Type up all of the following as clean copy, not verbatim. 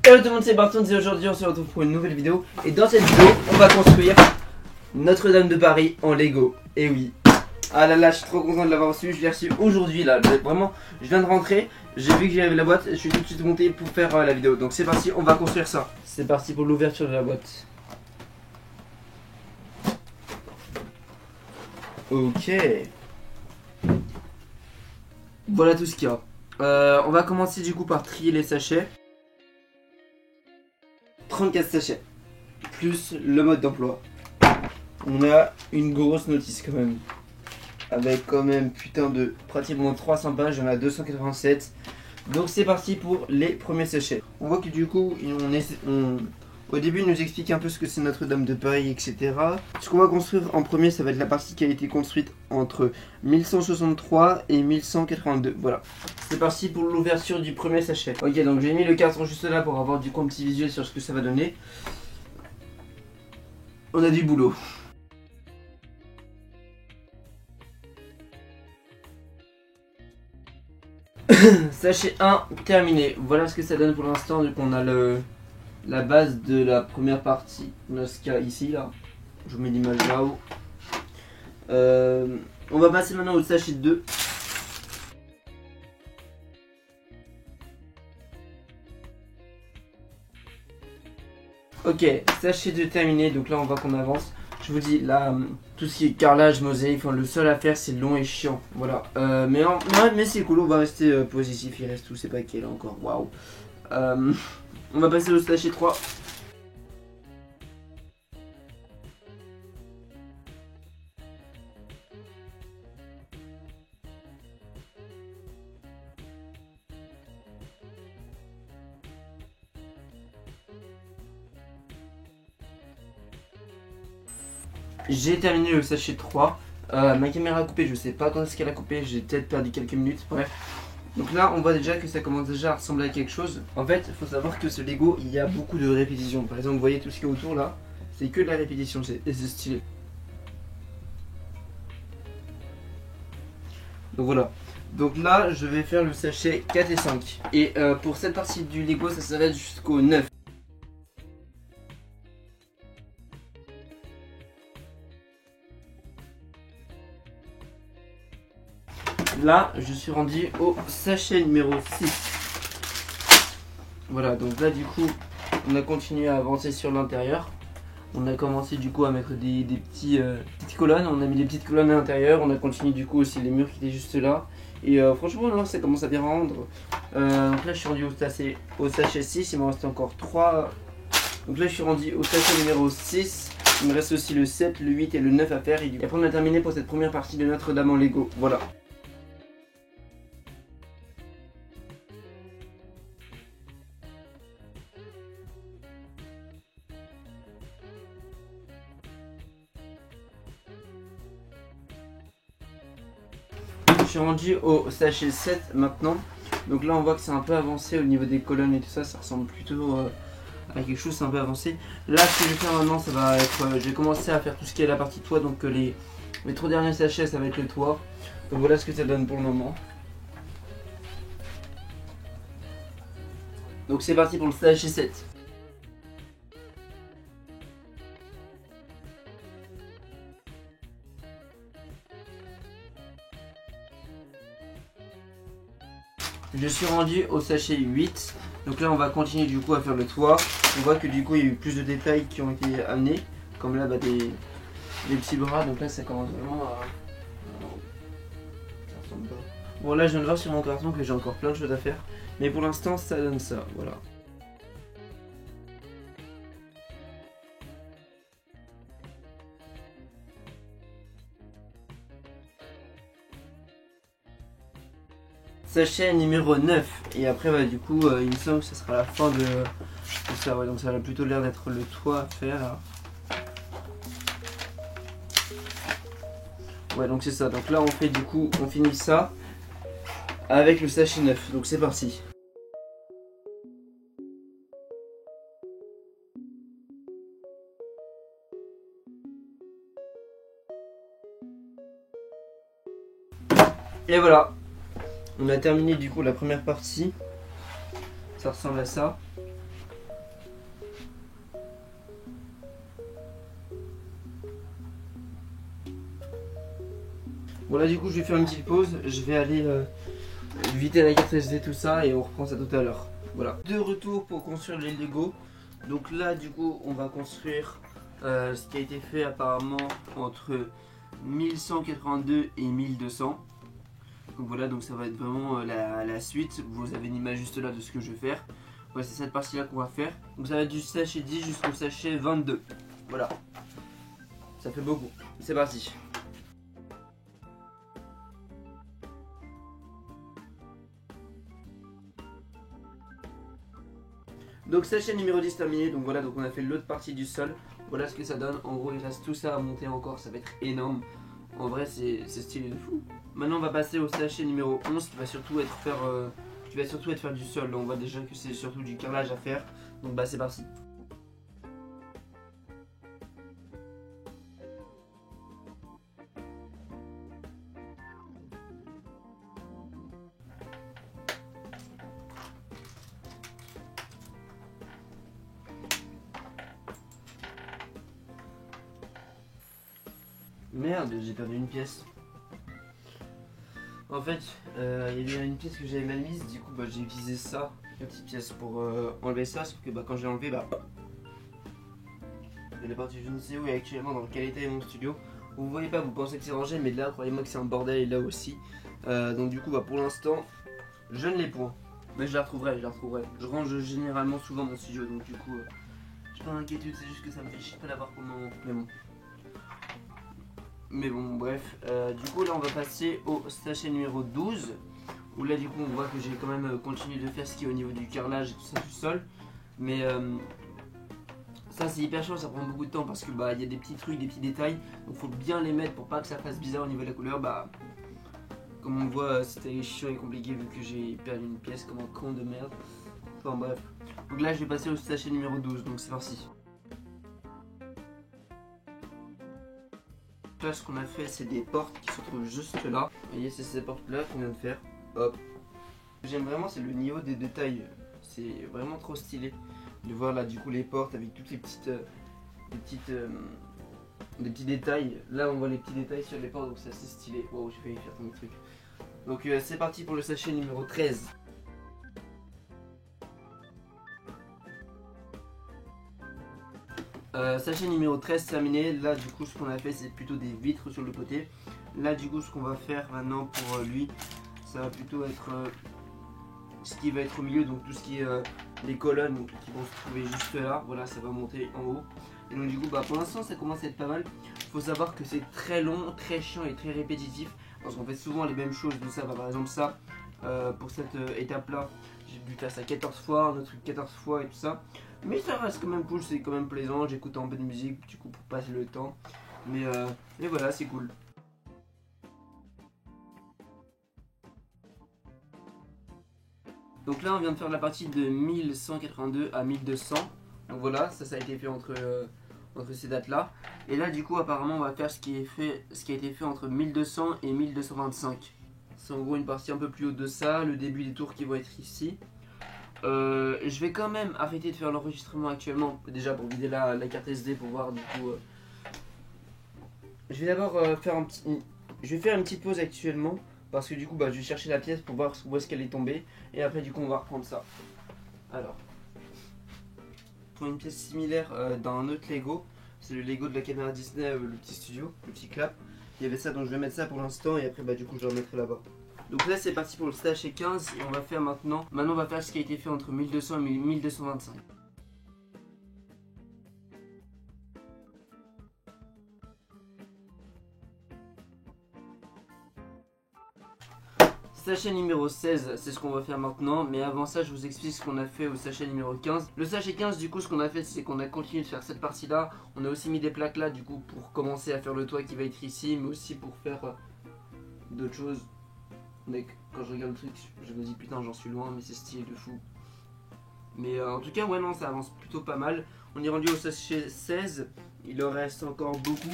Hello tout le monde, c'est Barton et aujourd'hui on se retrouve pour une nouvelle vidéo. Et dans cette vidéo, on va construire Notre-Dame de Paris en Lego. Et oui, ah là là, je suis trop content de l'avoir reçu. Je l'ai reçu aujourd'hui là, vraiment, je viens de rentrer. J'ai vu que j'avais la boîte, je suis tout de suite monté pour faire la vidéo. Donc c'est parti, on va construire ça. C'est parti pour l'ouverture de la boîte. Ok. Voilà tout ce qu'il y a. On va commencer du coup par trier les sachets. 34 sachets, plus le mode d'emploi. On a une grosse notice quand même. Avec quand même putain de pratiquement 300 pages, on a 287. Donc c'est parti pour les premiers sachets. On voit que du coup, au début, il nous explique un peu ce que c'est Notre-Dame de Paris, etc. Ce qu'on va construire en premier, ça va être la partie qui a été construite entre 1163 et 1182. Voilà. C'est parti pour l'ouverture du premier sachet. Ok, donc j'ai mis le carton juste là pour avoir du coup un petit visuel sur ce que ça va donner. On a du boulot. Sachet 1 terminé. Voilà ce que ça donne pour l'instant. Donc on a la base de la première partie. On a ce qu'il y a ici là. Je vous mets l'image là-haut. On va passer maintenant au sachet 2. Ok, sachet 2 terminé. Donc là on voit qu'on avance. Je vous dis là, tout ce qui est carrelage, mosaïque, enfin, le seul à faire c'est long et chiant. Voilà. Mais c'est cool, on va rester positif. Il reste tous ces paquets là encore. Waouh. On va passer au sachet 3. J'ai terminé le sachet 3. Ma caméra a coupé, je sais pas quand est-ce qu'elle a coupé, j'ai peut-être perdu quelques minutes, bref. Donc là on voit déjà que ça commence déjà à ressembler à quelque chose. En fait il faut savoir que ce Lego il y a beaucoup de répétitions. Par exemple vous voyez tout ce qui est autour là, c'est que de la répétition, c'est stylé. Donc voilà. Donc là je vais faire le sachet 4 et 5. Et pour cette partie du Lego ça s'arrête jusqu'au 9. Là, je suis rendu au sachet numéro 6. Voilà, donc là, du coup, on a continué à avancer sur l'intérieur. On a commencé du coup à mettre des petites colonnes. On a mis des petites colonnes à l'intérieur. On a continué du coup aussi les murs qui étaient juste là. Et franchement, là, ça commence à bien rendre. Donc là, je suis rendu au sachet 6. Il m'en reste encore 3. Donc là, je suis rendu au sachet numéro 6. Il me reste aussi le 7, le 8 et le 9 à faire. Et après, on a terminé pour cette première partie de Notre-Dame en Lego. Voilà. Je suis rendu au sachet 7 maintenant. Donc là on voit que c'est un peu avancé au niveau des colonnes et tout ça. Ça ressemble plutôt à quelque chose, c'est un peu avancé. Là ce que je vais faire maintenant ça va être, je vais commencer à faire tout ce qui est la partie toit. Donc les 3 derniers sachets ça va être le toit. Donc voilà ce que ça donne pour le moment. Donc c'est parti pour le sachet 7. Je suis rendu au sachet 8. Donc là on va continuer du coup à faire le toit. On voit que du coup il y a eu plus de détails qui ont été amenés. Comme là des petits bras. Donc là ça commence vraiment à... Ça ressemble pas. Bon là je viens de voir sur mon carton que j'ai encore plein de choses à faire. Mais pour l'instant ça donne ça. Voilà. Sachet numéro 9. Et après bah, du coup il me semble que ce sera la fin de ça. Ouais, donc ça a plutôt l'air d'être le toit à faire. Ouais donc c'est ça. Donc là on fait du coup on finit ça avec le sachet 9. Donc c'est parti. Et voilà. On a terminé du coup la première partie. Ça ressemble à ça. Bon là du coup je vais faire une petite pause, je vais aller éviter la carte SD tout ça et on reprend ça tout à l'heure. Voilà. De retour pour construire les Lego. Donc là du coup on va construire ce qui a été fait apparemment entre 1182 et 1200. Donc voilà, donc ça va être vraiment la suite. Vous avez une image juste là de ce que je vais faire. Voilà, c'est cette partie là qu'on va faire. Donc ça va être du sachet 10 jusqu'au sachet 22. Voilà. Ça fait beaucoup. C'est parti. Donc sachet numéro 10 terminé, donc voilà, donc on a fait l'autre partie du sol. Voilà ce que ça donne, en gros il reste tout ça à monter encore, ça va être énorme. En vrai c'est stylé de fou. Maintenant on va passer au sachet numéro 11 qui va surtout être faire du sol. Là, on voit déjà que c'est surtout du carrelage à faire, donc bah c'est parti. Merde, j'ai perdu une pièce. En fait, il y avait une pièce que j'avais mal mise, du coup bah, j'ai utilisé ça, une petite pièce pour enlever ça, sauf que bah, quand j'ai enlevé, bah, elle est partie je ne sais où et actuellement dans quel état est mon studio. Vous voyez pas, vous pensez que c'est rangé, mais là, croyez-moi que c'est un bordel et là aussi. Donc du coup, bah, pour l'instant, je ne l'ai point. Mais je la retrouverai, je la retrouverai. Je range généralement souvent mon studio, donc du coup, j'ai pas d'inquiétude, c'est juste que ça me fait chier de l'avoir pour le moment. Mais bon, bref. Du coup, là, on va passer au sachet numéro 12. Où là, du coup, on voit que j'ai quand même continué de faire ce qui est au niveau du carrelage et tout ça du sol. Mais ça, c'est hyper chiant, ça prend beaucoup de temps parce que bah, il y a des petits trucs, des petits détails. Donc, faut bien les mettre pour pas que ça fasse bizarre au niveau de la couleur. Bah, comme on voit, c'était chiant et compliqué vu que j'ai perdu une pièce comme un con de merde. Enfin, bref. Donc là, je vais passer au sachet numéro 12. Donc, c'est parti. Là, ce qu'on a fait, c'est des portes qui se trouvent juste là. Vous voyez, c'est ces portes là qu'on vient de faire. Hop. Ce que j'aime vraiment, c'est le niveau des détails. C'est vraiment trop stylé de voir là, du coup, les portes avec toutes les petites, des petits détails. Là, on voit les petits détails sur les portes, donc c'est assez stylé. Wow, j'ai failli faire ton truc. Donc, c'est parti pour le sachet numéro 13. Sachet numéro 13 terminé. Là du coup ce qu'on a fait c'est plutôt des vitres sur le côté. Là du coup ce qu'on va faire maintenant pour lui, ça va plutôt être ce qui va être au milieu, donc tout ce qui est les colonnes qui vont se trouver juste là. Voilà, ça va monter en haut. Et donc du coup bah, pour l'instant ça commence à être pas mal. Faut savoir que c'est très long, très chiant et très répétitif parce qu'on fait souvent les mêmes choses. Donc ça bah, par exemple ça pour cette étape là j'ai dû faire ça 14 fois, un autre truc 14 fois et tout ça. Mais ça reste quand même cool, c'est quand même plaisant, j'écoute un peu de musique du coup pour passer le temps. Mais voilà, c'est cool. Donc là on vient de faire la partie de 1182 à 1200. Donc voilà, ça a été fait entre ces dates là. Et là du coup apparemment on va faire ce qui a été fait entre 1200 et 1225. C'est en gros une partie un peu plus haute de ça, le début des tours qui vont être ici. Je vais quand même arrêter de faire l'enregistrement actuellement, déjà pour vider la carte SD pour voir du coup. Je vais d'abord faire je vais faire une petite pause actuellement parce que du coup bah, je vais chercher la pièce pour voir où est-ce qu'elle est tombée et après du coup on va reprendre ça. Alors, pour une pièce similaire d'un autre Lego, c'est le Lego de la caméra Disney, le petit studio, le petit clap. Il y avait ça donc je vais mettre ça pour l'instant et après bah du coup je le remettrai là-bas. Donc là c'est parti pour le sachet 15 et on va faire maintenant on va faire ce qui a été fait entre 1200 et 1225. Sachet numéro 16, c'est ce qu'on va faire maintenant, mais avant ça je vous explique ce qu'on a fait au sachet numéro 15. Le sachet 15 du coup ce qu'on a fait c'est qu'on a continué de faire cette partie là, on a aussi mis des plaques là du coup pour commencer à faire le toit qui va être ici, mais aussi pour faire d'autres choses. Mec, quand je regarde le truc je me dis putain j'en suis loin mais c'est stylé de fou. Mais en tout cas ouais non ça avance plutôt pas mal. On est rendu au sachet 16, il en reste encore beaucoup.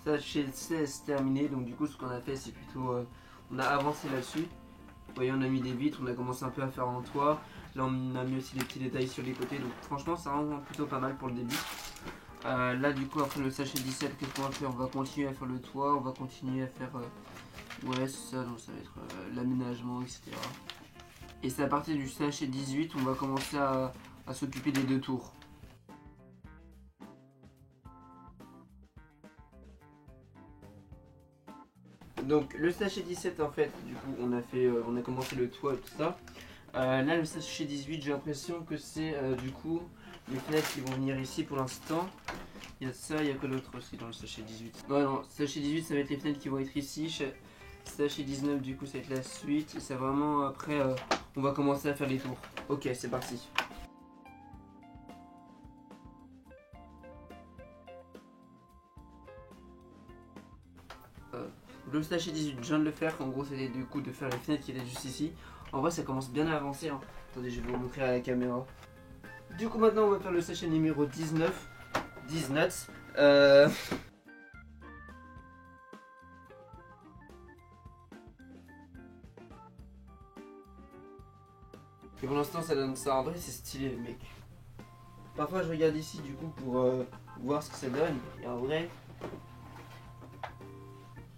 Sachet 16 terminé, donc du coup ce qu'on a fait c'est plutôt on a avancé là-dessus voyez, on a mis des vitres, on a commencé un peu à faire un toit. Là on a mis aussi des petits détails sur les côtés, donc franchement ça rend plutôt pas mal pour le début. Là du coup après le sachet 17, qu'est-ce qu'on va faire? On va continuer à faire le toit, on va continuer à faire ouais c'est ça, donc ça va être l'aménagement, etc. Et c'est à partir du sachet 18 on va commencer à s'occuper des 2 tours. Donc le sachet 17 en fait, du coup on a commencé le toit et tout ça. Là le sachet 18 j'ai l'impression que c'est du coup les fenêtres qui vont venir ici pour l'instant. Il y a ça, il y a quoi d'autre aussi dans le sachet 18? Ouais non, sachet 18 ça va être les fenêtres qui vont être ici. Sachet 19 du coup ça va être la suite. Et c'est vraiment après on va commencer à faire les tours. Ok c'est parti. Le sachet 18 je viens de le faire, en gros c'était du coup de faire les fenêtres qui étaient juste ici. En vrai ça commence bien à avancer hein. Attendez je vais vous montrer à la caméra. Du coup maintenant on va faire le sachet numéro 19. 19 Et pour l'instant ça donne ça, en vrai c'est stylé mec. Parfois je regarde ici du coup pour voir ce que ça donne. Et en vrai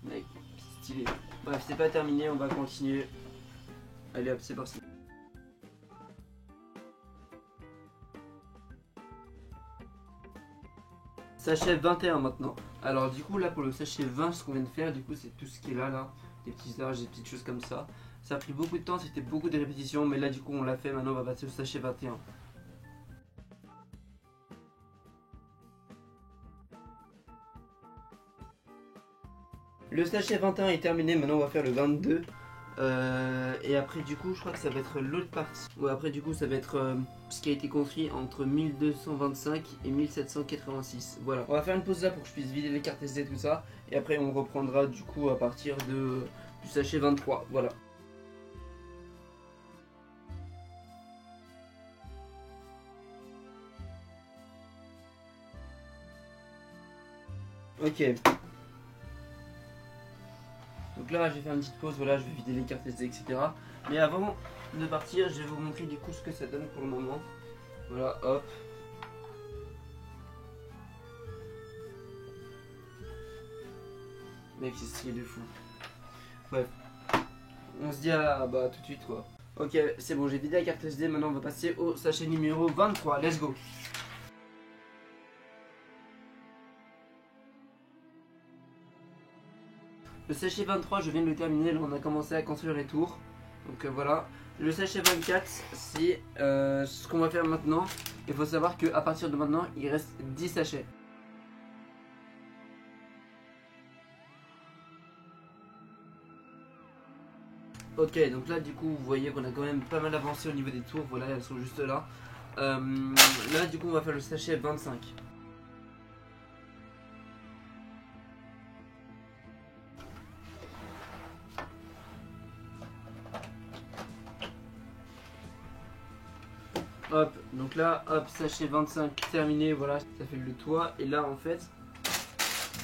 mec c'est stylé. Bref c'est pas terminé, on va continuer. Allez hop c'est parti. Sachet 21 maintenant. Alors du coup là pour le sachet 20 ce qu'on vient de faire du coup c'est tout ce qui est là. Des petits larges, des petites choses comme ça. Ça a pris beaucoup de temps, c'était beaucoup de répétitions mais là du coup on l'a fait, maintenant on va passer au sachet 21. Le sachet 21 est terminé, maintenant on va faire le 22. Et après du coup je crois que ça va être l'autre partie. Ouais après du coup ça va être ce qui a été construit entre 1225 et 1786. Voilà. On va faire une pause là pour que je puisse vider les cartes SD tout ça. Et après on reprendra du coup à partir du sachet 23. Voilà. Ok. Donc là je vais faire une petite pause, voilà, je vais vider les cartes SD, etc. Mais avant de partir, je vais vous montrer du coup ce que ça donne pour le moment. Voilà, hop. Mec, c'est stylé de fou. Bref. On se dit à bah tout de suite quoi. Ok, c'est bon, j'ai vidé la carte SD, maintenant on va passer au sachet numéro 23. Let's go. Le sachet 23, je viens de le terminer, là on a commencé à construire les tours. Donc voilà. Le sachet 24, c'est ce qu'on va faire maintenant. Il faut savoir qu'à partir de maintenant, il reste 10 sachets. Ok, donc là du coup, vous voyez qu'on a quand même pas mal avancé au niveau des tours. Voilà, elles sont juste là. Là du coup, on va faire le sachet 25. Hop, donc là, hop, sachet 25 terminé, voilà, ça fait le toit. Et là, en fait,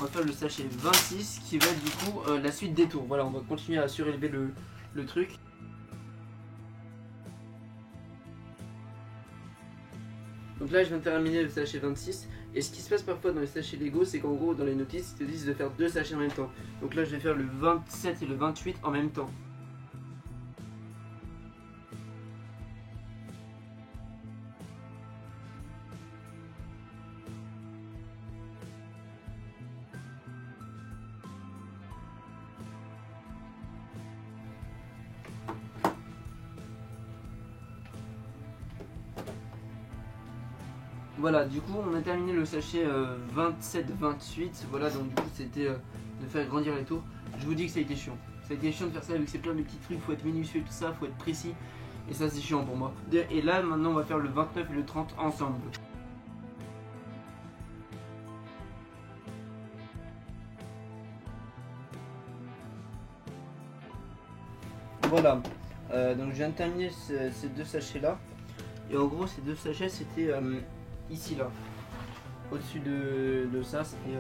on va faire le sachet 26 qui va être du coup la suite des tours. Voilà, on va continuer à surélever le truc. Donc là, je viens de terminer le sachet 26. Et ce qui se passe parfois dans les sachets Lego, c'est qu'en gros, dans les notices, ils te disent de faire 2 sachets en même temps. Donc là, je vais faire le 27 et le 28 en même temps. Voilà, du coup on a terminé le sachet 27-28. Voilà, donc du coup c'était de faire grandir les tours. Je vous dis que ça a été chiant. Ça a été chiant de faire ça avec c'est plein de petits trucs, faut être minutieux tout ça, faut être précis. Et ça c'est chiant pour moi. Et là maintenant on va faire le 29 et le 30 ensemble. Voilà, donc je viens de terminer ces 2 sachets là. Et en gros ces 2 sachets c'était ici là. Au-dessus de ça c'était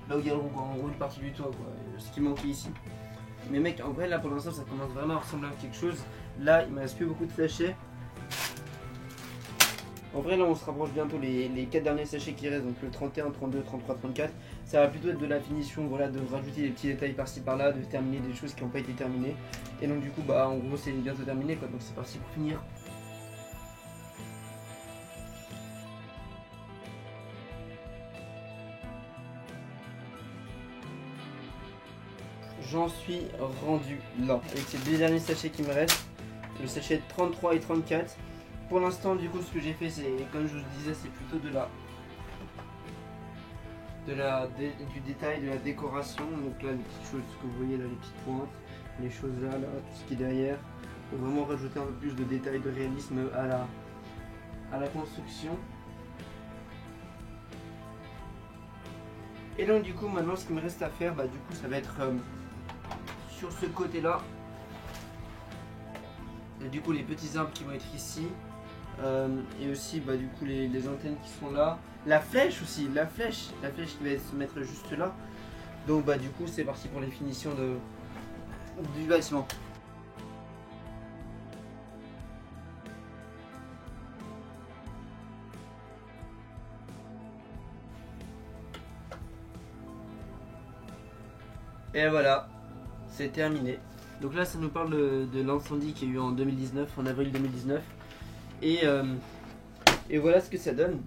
là où il y a en gros une partie du toit quoi, ce qui manquait ici. Mais mec, en vrai là pour l'instant ça commence vraiment à ressembler à quelque chose. Là il me reste plus beaucoup de sachets. En vrai là on se rapproche bientôt les 4 derniers sachets qui restent, donc le 31, 32, 33, 34. Ça va plutôt être de la finition, voilà, de rajouter des petits détails par-ci par-là, de terminer des choses qui n'ont pas été terminées. Et donc du coup bah en gros c'est bientôt terminé quoi, donc c'est parti pour finir. J'en suis rendu là, avec ces deux derniers sachets qui me restent, le sachet 33 et 34. Pour l'instant, du coup, ce que j'ai fait, c'est, comme je vous disais, c'est plutôt du détail, de la décoration. Donc là, les petites choses que vous voyez là, les petites pointes, les choses là, tout ce qui est derrière, pour vraiment rajouter un peu plus de détail, de réalisme à la construction. Et donc, du coup, maintenant, ce qu'il me reste à faire, bah, du coup, ça va être sur ce côté-là. Et du coup, les petits arbres qui vont être ici. Et aussi bah, du coup les antennes qui sont là, la flèche aussi, la flèche qui va se mettre juste là. Donc bah du coup c'est parti pour les finitions du bâtiment. Et voilà, c'est terminé. Donc là ça nous parle de l'incendie qu'il y a eu en 2019, en avril 2019. Et voilà ce que ça donne.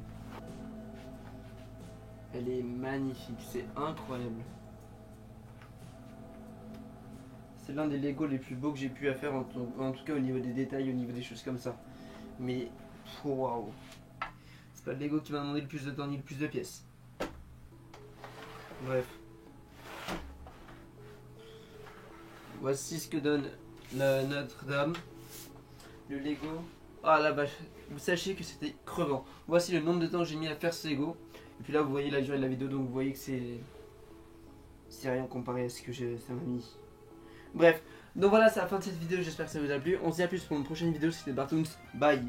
Elle est magnifique, c'est incroyable. C'est l'un des Lego les plus beaux que j'ai pu faire, en tout cas au niveau des détails, au niveau des choses comme ça. Mais waouh, c'est pas le Lego qui m'a demandé le plus de temps ni le plus de pièces. Bref. Voici ce que donne la Notre-Dame. Le Lego. Ah la vache, vous sachez que c'était crevant. Voici le nombre de temps que j'ai mis à faire ce Lego. Et puis là vous voyez la durée de la vidéo, donc vous voyez que c'est rien comparé à ce que ça m'a mis. Bref, donc voilà, c'est la fin de cette vidéo, j'espère que ça vous a plu. On se dit à plus pour une prochaine vidéo, c'était Bartoons, bye.